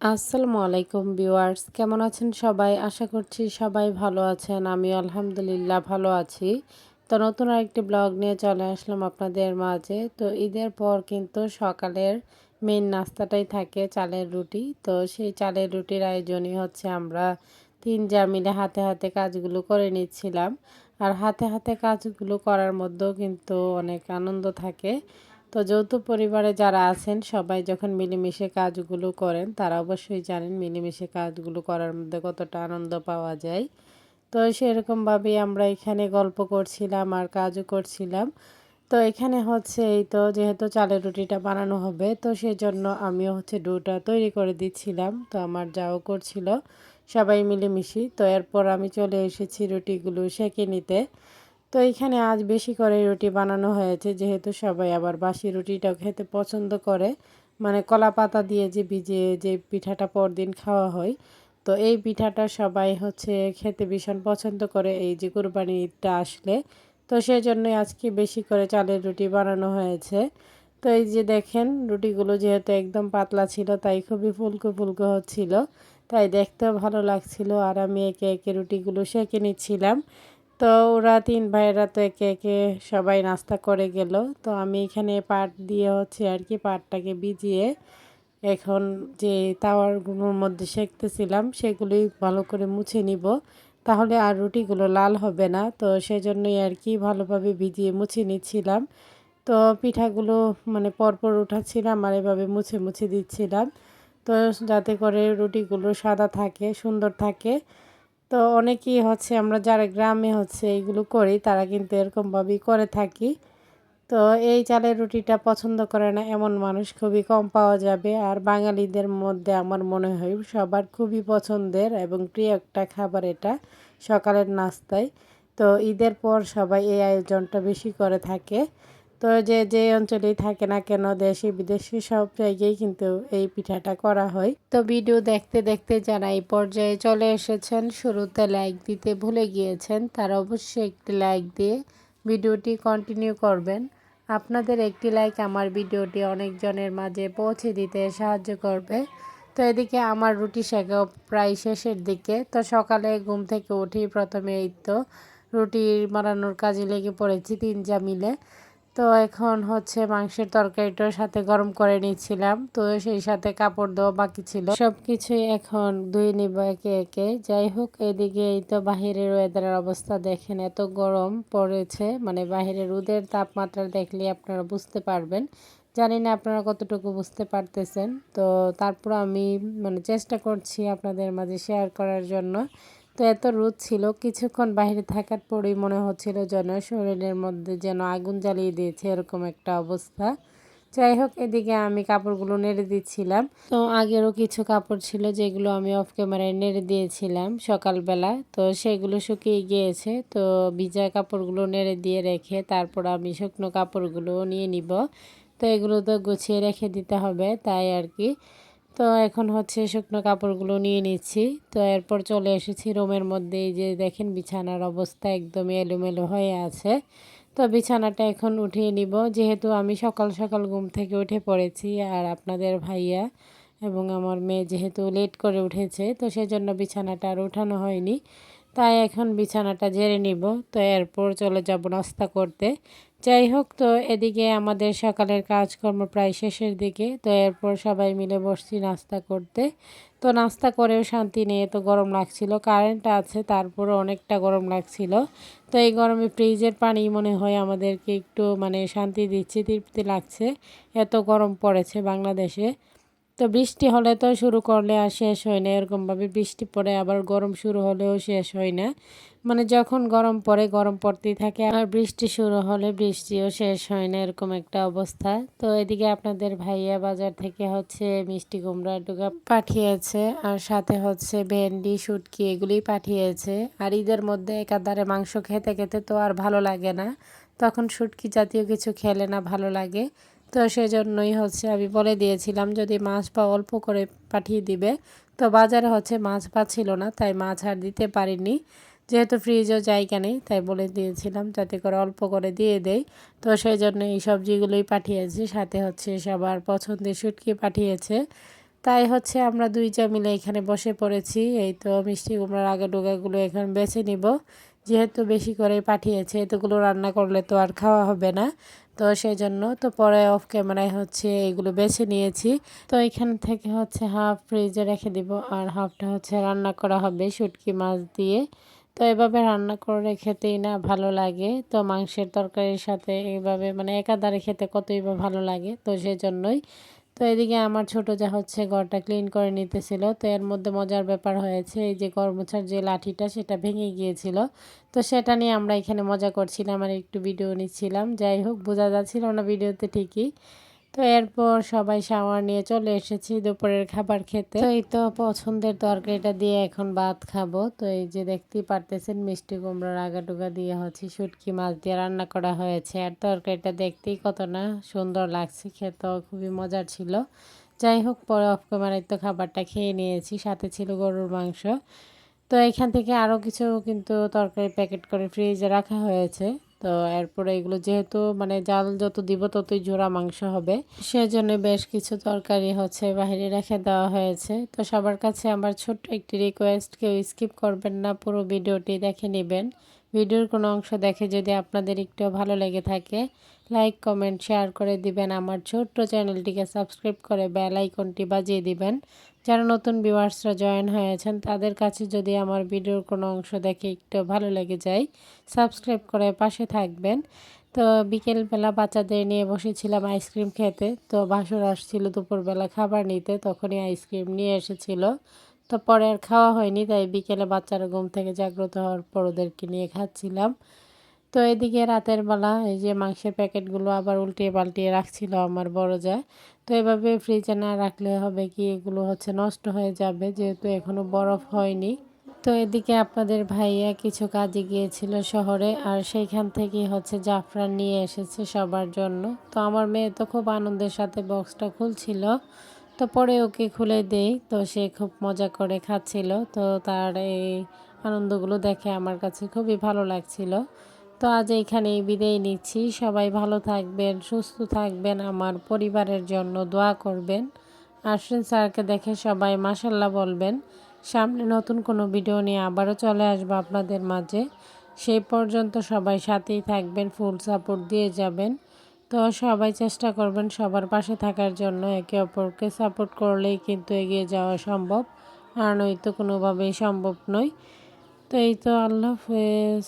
আসসালামু আলাইকুম ভিউয়ার্স, কেমন আছেন সবাই? আশা করছি সবাই ভালো আছেন। আমি আলহামদুলিল্লাহ ভালো আছি। তো নতুন আরেকটি ব্লগ নিয়ে চলে আসলাম আপনাদের মাঝে। তো ঈদের পর কিন্তু সকালের মেইন নাস্তাটাই থাকে চালের রুটি। তো সেই চালের রুটির আয়োজনই হচ্ছে আমরা ৩ যা মিলে হাতে হাতে কাজগুলো করে নিচ্ছিলাম। আর হাতে হাতে কাজগুলো করার মধ্যেও কিন্তু অনেক আনন্দ থাকে। তো যৌথ পরিবারে যারা আছেন সবাই যখন মিলেমিশে কাজগুলো করেন তারা অবশ্যই জানেন মিলেমিশে কাজগুলো করার মধ্যে কতটা আনন্দ পাওয়া যায়। তো সেরকমভাবেই আমরা এখানে গল্প করছিলাম আর কাজও করছিলাম। তো এখানে হচ্ছে এই তো যেহেতু চালের রুটিটা বানানো হবে তো সেজন্য আমিও হচ্ছে ডোটা তৈরি করে দিচ্ছিলাম। তো আমার যাও করছিল সবাই মিলেমিশে। তো এরপর আমি চলে এসেছি রুটিগুলো সেঁকে নিতে। তো এইখানে আজ বেশি করে রুটি বানানো হয়েছে যেহেতু সবাই আবার বাসি রুটিটাও খেতে পছন্দ করে। মানে কলা পাতা দিয়ে যে ভিজিয়ে যে পিঠাটা পরদিন খাওয়া হয়। তো এই পিঠাটা সবাই হচ্ছে খেতে ভীষণ পছন্দ করে এই যে কুরবানি ঈদটা আসলে। তো সেজন্যই আজকে বেশি করে চালের রুটি বানানো হয়েছে। তো এই যে দেখেন রুটিগুলো যেহেতু একদম পাতলা ছিল তাই খুবই ফুলকো ফুলকো হচ্ছিল। তাই দেখতেও ভালো লাগছিল আর আমি একে একে রুটিগুলো সেঁকে নিচ্ছিলাম। তো ওরা ৩ ভাইয়েরা তো একে একে সবাই নাস্তা করে গেল। তো আমি এখানে পাট দিয়ে হচ্ছে আর কি পাটটাকে ভিজিয়ে এখন যে তাওয়ারগুলোর মধ্যে সেঁকতেছিলাম সেগুলোই ভালো করে মুছে নিব। তাহলে আর রুটিগুলো লাল হবে না। তো সেজন্যই আর কি ভালোভাবে ভিজিয়ে মুছে নিচ্ছিলাম। তো পিঠাগুলো মানে পরপর উঠাচ্ছিলাম আর এভাবে মুছে মুছে দিচ্ছিলাম। তো যাতে করে রুটিগুলো সাদা থাকে, সুন্দর থাকে। তো অনেকেই হচ্ছে আমরা যারা গ্রামে হচ্ছে এইগুলো করি তারা কিন্তু এরকমভাবেই করে থাকি। তো এই চালের রুটিটা পছন্দ করে না এমন মানুষ খুবই কম পাওয়া যাবে। আর বাঙালিদের মধ্যে আমার মনে হয় সবার খুবই পছন্দের এবং প্রিয় একটা খাবার এটা সকালের নাস্তায়। তো ঈদের পর সবাই এই আয়োজনটা বেশি করে থাকে। তো যে যে অঞ্চলেই থাকে না কেন দেশে বিদেশে সব জায়গায় কিন্তু এই পিঠাটা করা হয়। তো ভিডিও দেখতে দেখতে যারা এই পর্যায়ে চলে এসেছেন শুরুতে লাইক দিতে ভুলে গিয়েছেন তারা অবশ্যই একটি লাইক দিয়ে ভিডিওটি কন্টিনিউ করবেন। আপনাদের একটি লাইক আমার ভিডিওটি অনেকজনের মাঝে পৌঁছে দিতে সাহায্য করবে। তো এদিকে আমার রুটি সেঁকা প্রায় শেষের দিকে। তো সকালে ঘুম থেকে উঠেই প্রথমে এই তো রুটি বানানোর কাজে লেগে পড়েছি ৩ জা মিলে। তো এখন হচ্ছে মাংসের তরকারিটার সাথে গরম করে নিচ্ছিলাম। তো সেই সাথে কাপড় দেওয়া বাকি ছিল সব কিছুই এখন ধুয়ে নিব একে একে। যাই হোক এদিকে এই তো বাহিরের ওয়েদারের অবস্থা দেখেন এত গরম পড়েছে, মানে বাহিরের রোদের তাপমাত্রা দেখলে আপনারা বুঝতে পারবেন। জানি না আপনারা কতটুকু বুঝতে পারতেছেন। তো তারপর আমি মানে চেষ্টা করছি আপনাদের মাঝে শেয়ার করার জন্য। তো এত রোদ ছিল কিছুক্ষণ বাইরে থাকার পরেই মনে হচ্ছিল যেন শরীরের মধ্যে যেন আগুন জ্বালিয়ে দিয়েছে এরকম একটা অবস্থা। যাই হোক এদিকে আমি কাপড়গুলো নেড়ে দিচ্ছিলাম। তো আগেরও কিছু কাপড় ছিল যেগুলো আমি অফ ক্যামেরায় নেড়ে দিয়েছিলাম সকালবেলা। তো সেগুলো শুকিয়ে গিয়েছে। তো ভিজা কাপড়গুলো নেড়ে দিয়ে রেখে তারপর আমি শুকনো কাপড়গুলো নিয়ে নিব। তো এগুলো তো গুছিয়ে রেখে দিতে হবে তাই আর কি। তো এখন হচ্ছে শুকনো কাপড়গুলো নিয়ে নিচ্ছি। তো এরপর চলে এসেছি রুমের মধ্যে। এই যে দেখেন বিছানার অবস্থা একদমই এলোমেলো হয়ে আছে। তো বিছানাটা এখন উঠিয়ে নিব যেহেতু আমি সকাল সকাল ঘুম থেকে উঠে পড়েছি আর আপনাদের ভাইয়া এবং আমার মেয়ে যেহেতু লেট করে উঠেছে তো সেজন্য বিছানাটা আর উঠানো হয়নি। তাই এখন বিছানাটা ঝেড়ে নিব। তো এরপর চলে যাব নাস্তা করতে। যাই হোক তো এদিকে আমাদের সকালের কাজকর্ম প্রায় শেষের দিকে। তো এরপর সবাই মিলে বসছি নাস্তা করতে। তো নাস্তা করেও শান্তি নেই, এত গরম লাগছিল। কারেন্ট আছে তারপরও অনেকটা গরম লাগছিল। তো এই গরমে ফ্রিজের পানি মনে হয় আমাদেরকে একটু মানে শান্তি দিচ্ছে, তৃপ্তি লাগছে। এত গরম পড়েছে বাংলাদেশে। তো বৃষ্টি হলে তো শুরু করলে আর শেষ হয় না, এরকমভাবে বৃষ্টি পড়ে আবার গরম শুরু হলেও শেষ হয় না। মানে যখন গরম পড়ে গরম পড়তেই থাকে আর বৃষ্টি শুরু হলে বৃষ্টিও শেষ হয় না, এরকম একটা অবস্থা। তো এদিকে আপনাদের ভাইয়া বাজার থেকে হচ্ছে মিষ্টি কুমড়া টুকা পাঠিয়েছে আর সাথে হচ্ছে ভেন্ডি শুটকি এগুলিই পাঠিয়েছে। আর ঈদের মধ্যে একাধারে মাংস খেতে খেতে তো আর ভালো লাগে না, তখন শুটকি জাতীয় কিছু খেলে না ভালো লাগে। তো সেজন্যই হচ্ছে আমি বলে দিয়েছিলাম যদি মাছ বা অল্প করে পাঠিয়ে দিবে। তো বাজারে হচ্ছে মাছ পাচ্ছিল না তাই মাছ আর দিতে পারিনি, যেহেতু ফ্রিজও জায়গা নেই তাই বলে দিয়েছিলাম যাতে করে অল্প করে দিয়ে দেয়। তো সেই জন্য এই সবজিগুলোই পাঠিয়েছে, সাথে হচ্ছে সবার পছন্দের শুটকি পাঠিয়েছে। তাই হচ্ছে আমরা ২ জন মিলে এখানে বসে পড়েছি। এই তো মিষ্টি কুমড়ার আগা-ডোগাগুলো এখন বেছে নিব। যেহেতু বেশি করেই পাঠিয়েছে, এতগুলো রান্না করলে তো আর খাওয়া হবে না। তো সেজন্য তো পরে অফ ক্যামেরায় হচ্ছে এগুলো বেছে নিয়েছি। তো এখান থেকে হচ্ছে হাফ ফ্রিজে রেখে দিব আর হাফটা হচ্ছে রান্না করা হবে শুটকি মাছ দিয়ে। তো এভাবে রান্না করে খেতেই না ভালো লাগে। তো মাংসের তরকারির সাথে এভাবে মানে একাধারে খেতে কতই বা ভালো লাগে। তো সেজন্যই। তো এদিকে আমার ছোট যা হচ্ছে ঘরটা ক্লিন করে নিতেছিল। তো এর মধ্যে মজার ব্যাপার হয়েছে এই যে ঘর মোছার যে লাঠিটা সেটা ভেঙে গিয়েছিল। তো সেটা নিয়ে আমরা এখানে মজা করছিলাম আর একটু ভিডিও নিচ্ছিলাম। যাই হোক বোঝা যাচ্ছিল না ভিডিওতে ঠিকই। তো এরপর সবাই শাওয়ার নিয়ে চলে এসেছি দুপুরের খাবার খেতে। তো এই তো পছন্দের তরকারিটা দিয়ে এখন ভাত খাবো। তো এই যে দেখতেই পারতেছেন মিষ্টি কুমড়ার আগা-ডোগা দিয়ে হচ্ছে শুটকি মাছ দিয়ে রান্না করা হয়েছে। আর তরকারিটা দেখতেই কত না সুন্দর লাগছে, খেতেও খুবই মজার ছিল। যাই হোক পরে অফ ক্যামেরায় তো খাবারটা খেয়ে নিয়েছি, সাথে ছিল গরুর মাংস। তো এখান থেকে আরও কিছু কিন্তু তরকারি প্যাকেট করে ফ্রিজে রাখা হয়েছে। তো এরপরে এগুলো যেহেতু মানে জাল যত দিব ততই জোড়া মাংস হবে, সেজন্য বেশ কিছু তরকারি হচ্ছে বাইরে রেখে দেওয়া হয়েছে। তো সবার কাছে আমার ছোট্ট একটি রিকোয়েস্ট, কেউ স্কিপ করবেন না, পুরো ভিডিওটি দেখে নেবেন। ভিডিওর কোনো অংশ দেখে যদি আপনাদের একটু ভালো লেগে থাকে লাইক কমেন্ট শেয়ার করে দিবেন, আমার ছোট্ট চ্যানেলটিকে সাবস্ক্রাইব করে বেল আইকনটি বাজিয়ে দিবেন। যারা নতুন ভিউয়ার্সরা জয়েন হয়েছেন তাদের কাছে যদি আমার ভিডিওর কোনো অংশ দেখে একটু ভালো লেগে যায় সাবস্ক্রাইব করে পাশে থাকবেন। তো বিকেলবেলা বাচ্চাদের নিয়ে বসেছিলাম আইসক্রিম খেতে। তো ভাসুর আসছিল দুপুরবেলা খাবার নিতে, তখনই আইসক্রিম নিয়ে এসেছিল। তো পরে আর খাওয়া হয়নি, তাই বিকেলে বাচ্চারা ঘুম থেকে জাগ্রত হওয়ার পর ওদেরকে নিয়ে খাচ্ছিলাম। তো এদিকে রাতের বেলা এই যে মাংসের প্যাকেটগুলো আবার উল্টিয়ে পাল্টিয়ে রাখছিল আমার বড় যা। তো এভাবে ফ্রিজে না রাখলে হবে কি এগুলো হচ্ছে নষ্ট হয়ে যাবে, যেহেতু এখনো বরফ হয়নি। তো এদিকে আপনাদের ভাইয়া কিছু কাজে গিয়েছিল শহরে, আর সেইখান থেকেই হচ্ছে জাফরান নিয়ে এসেছে সবার জন্য। তো আমার মেয়ে তো খুব আনন্দের সাথে বক্সটা খুলছিল। তো পরে ওকে খুলে দেই, তো সে খুব মজা করে খাচ্ছিল। তো তার এই আনন্দগুলো দেখে আমার কাছে খুবই ভালো লাগছিল। তো আজ এইখানেই বিদায় নিচ্ছি। সবাই ভালো থাকবেন, সুস্থ থাকবেন, আমার পরিবারের জন্য দোয়া করবেন। আশ্বিন স্যারকে দেখে সবাই মাশাল্লাহ বলবেন। সামনে নতুন কোনো ভিডিও নিয়ে আবারও চলে আসবো আপনাদের মাঝে। সেই পর্যন্ত সবাই সাথেই থাকবেন, ফুল সাপোর্ট দিয়ে যাবেন। তো সবাই চেষ্টা করবেন সবার পাশে থাকার জন্য, একে অপরকে সাপোর্ট করলেই কিন্তু এগিয়ে যাওয়া সম্ভব, আর নয়তো কোনোভাবেই সম্ভব নয়। তো এই তো আল্লাহ হাফেজ।